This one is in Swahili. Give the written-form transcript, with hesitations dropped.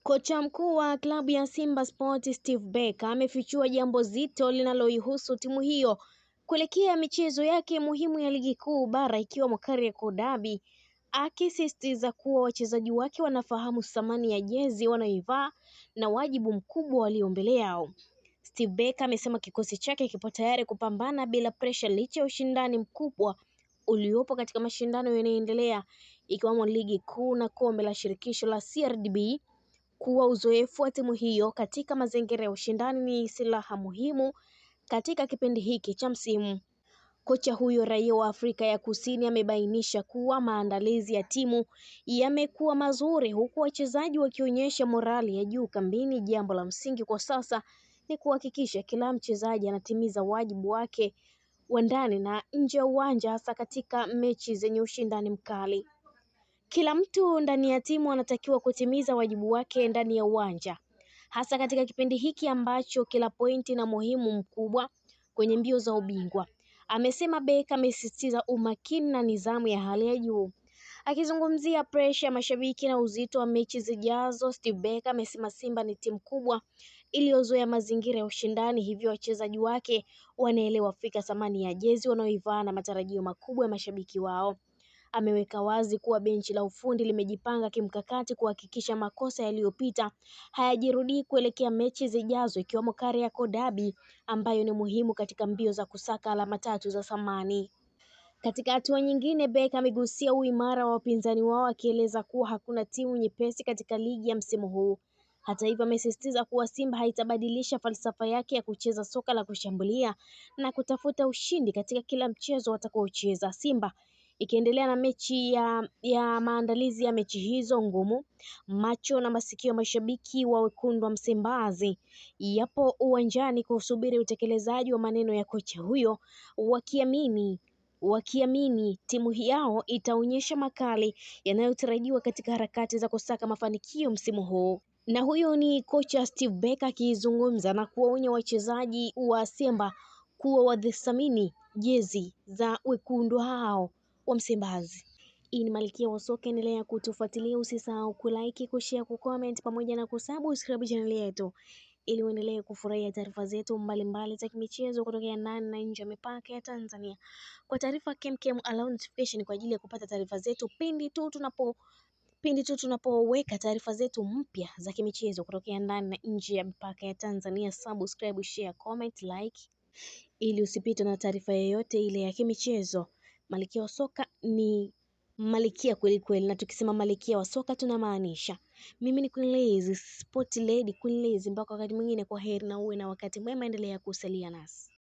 Kocha mkuu wa klabu ya Simba Sports Steve Barker amefichua jambo zito linaloihusu timu hiyo kuelekea michezo yake muhimu ya ligi kuu bara ikiwemo Kariakoo Derby, akisisitiza kuwa wachezaji wake wanafahamu thamani ya jezi wanayoivaa na wajibu mkubwa walio mbele yao. Steve Barker amesema kikosi chake kipo tayari kupambana bila presha licha ya ushindani mkubwa uliopo katika mashindano yanayoendelea ikiwemo ligi kuu na kombe la shirikisho la CRDB. Kuwa uzoefu wa timu hiyo katika mazingira ya ushindani ni silaha muhimu katika kipindi hiki cha msimu. Kocha huyo raia wa Afrika ya Kusini amebainisha kuwa maandalizi ya timu yamekuwa mazuri huku wachezaji wakionyesha morali ya juu kambini. Jambo la msingi kwa sasa ni kuhakikisha kila mchezaji anatimiza wajibu wake wa ndani na nje ya uwanja, hasa katika mechi zenye ushindani mkali. Kila mtu ndani ya timu anatakiwa kutimiza wajibu wake ndani ya uwanja, hasa katika kipindi hiki ambacho kila pointi na muhimu mkubwa kwenye mbio za ubingwa, amesema Barker. Amesisitiza umakini na nidhamu ya hali ya juu. Akizungumzia presha ya mashabiki na uzito wa mechi zijazo, Steve Barker amesema Simba ni timu kubwa iliyozoea mazingira ya ushindani, hivyo wachezaji wake wanaelewa fika thamani ya jezi wanaoivaa na matarajio makubwa ya mashabiki wao. Ameweka wazi kuwa benchi la ufundi limejipanga kimkakati kuhakikisha makosa yaliyopita hayajirudii kuelekea mechi zijazo ikiwemo Kariakoo Derby ambayo ni muhimu katika mbio za kusaka alama tatu za thamani. Katika hatua nyingine, Barker amegusia uimara wa wapinzani wao akieleza kuwa hakuna timu nyepesi katika ligi ya msimu huu. Hata hivyo, amesisitiza kuwa Simba haitabadilisha falsafa yake ya kucheza soka la kushambulia na kutafuta ushindi katika kila mchezo watakaocheza. Simba ikiendelea na mechi ya maandalizi ya mechi hizo ngumu, macho na masikio ya mashabiki wa wekundu wa Msimbazi yapo uwanjani kusubiri utekelezaji wa maneno ya kocha huyo, wakiamini timu yao itaonyesha makali yanayotarajiwa katika harakati za kusaka mafanikio msimu huu. Na huyo ni kocha Steve Barker akizungumza na kuwaonya wachezaji wa Simba kuwa wadhamini jezi za wekundu hao wa Msimbazi. Hii ni Malkia wa Soka, endelea kutufuatilia, usisahau kulike, kushare, kucomment pamoja na kusubscribe channel yetu ili uendelee kufurahia taarifa zetu mbalimbali za kimichezo kutoka ndani na nje ya mipaka ya Tanzania. Kwa taarifa kemkem, allow notification kwa ajili ya kupata taarifa zetu pindi tu tunapoweka taarifa zetu mpya za kimichezo kutoka ndani na nje ya mipaka ya Tanzania. Subscribe, share, comment, like ili usipitwe na taarifa yoyote ile ya kimichezo. Malkia wa Soka ni malkia kweli kweli, na tukisema malkia wa soka tunamaanisha. Mimi ni Queen Liz, Sport Lady Queen Liz. Mpaka wakati mwingine, kwa heri na uwe na wakati mwema, endelea kusalia nasi.